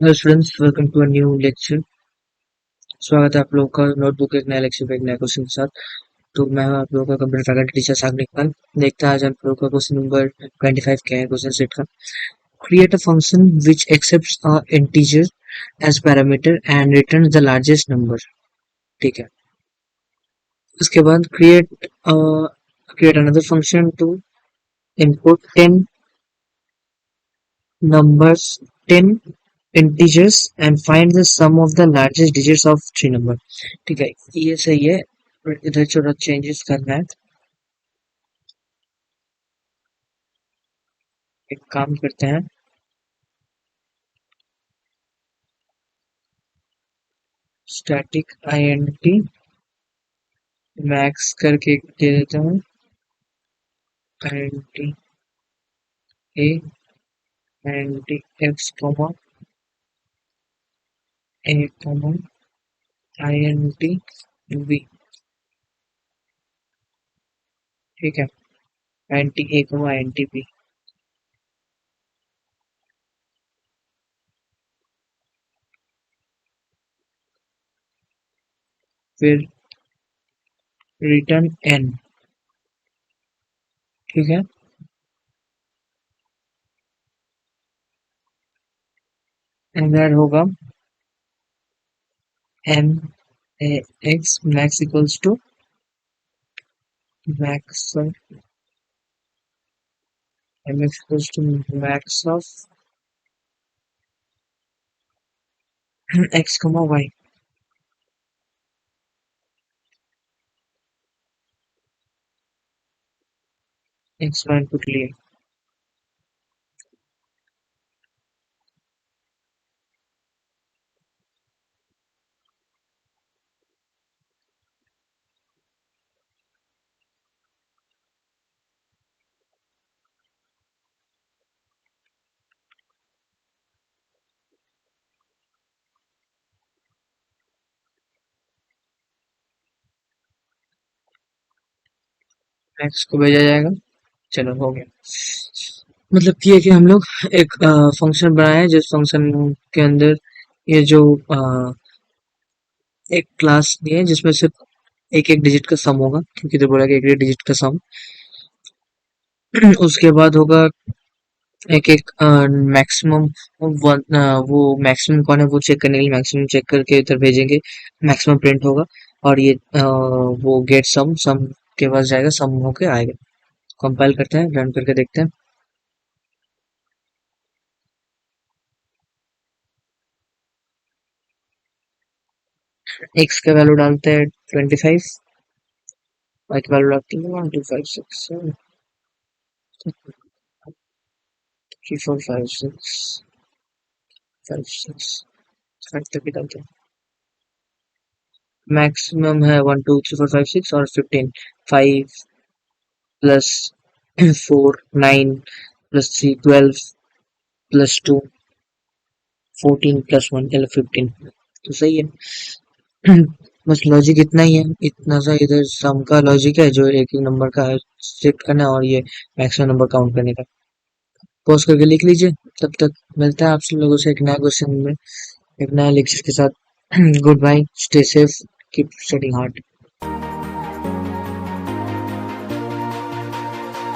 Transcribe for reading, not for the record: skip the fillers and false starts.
Hello students, welcome to a new lecture. स्वागत है आप लोगों का नोटबुक एक नया लेक्चर पे एक नया क्वेश्चन के साथ। तो मैं हूं आप लोगों का कंप्यूटर फैकल्टी टीचर सागनिक पाल। देखते हैं आज आप लोगों का क्वेश्चन नंबर 25 क्या है क्वेश्चन सेट का। Create a function which accepts a integer as parameter and return the largest number. ठीक है। उसके बाद create another function to input 10 numbers 10 integers and find the sum of the largest digits of three number। ठीक है, ये सही है। इधर थोड़ा चेंजेस करना है। एक काम करते हैं, स्टैटिक आईएनटी मैक्स करके दे देता हूँ। INT A INT X comma A comma INT B. ठीक है, INT A comma INT B. फिर रिटर्न एन। ठीक है, एंड होगा M A X max equals to max of mx equals to max of x comma y। x y input लिए। x को भेजा जाएगा। चलो हो गया। मतलब कि है कि हम लोग एक फंक्शन बनाए हैं जिस फंक्शन के अंदर ये जो एक क्लास दी है जिसमें सिर्फ एक एक डिजिट का सम होगा, क्योंकि तो बोला कि एक एक डिजिट का सम। उसके बाद होगा एक एक मैक्सिमम वो मैक्सिमम कौन है वो चेक करने के लिए मैक्सिमम चेक करके इधर भेजेंगे। मैक्सिमम प्रिंट होगा और ये वो गेट सम सम के पास जाएगा, सम होके आएगा। कंपाइल करते हैं, रन करके देखते हैं। एक्स का वैल्यू डालते हैं 25, वाई का वैल्यू डालते हैं 1 2 5 6 7 3 4 5 6 5 6 5 तक ही डालते हैं। मैक्सिमम है 1 2 3 4 5 6 और 15। 5 प्लस 4 9 प्लस 3 12 प्लस 2 14 प्लस 1 15। तो सही है। बस लॉजिक इतना ही है, इतना सा इधर सम का लॉजिक है जो एक एक नंबर का शिफ्ट करना है और ये मैक्सिमम नंबर काउंट करने का। पॉज करके लिख लीजिए। तब तक मिलता है आपसे लोगों से एक नया क्वेश्चन में एक नया लेक्चर के साथ। Good bye, stay safe, keep studying hard.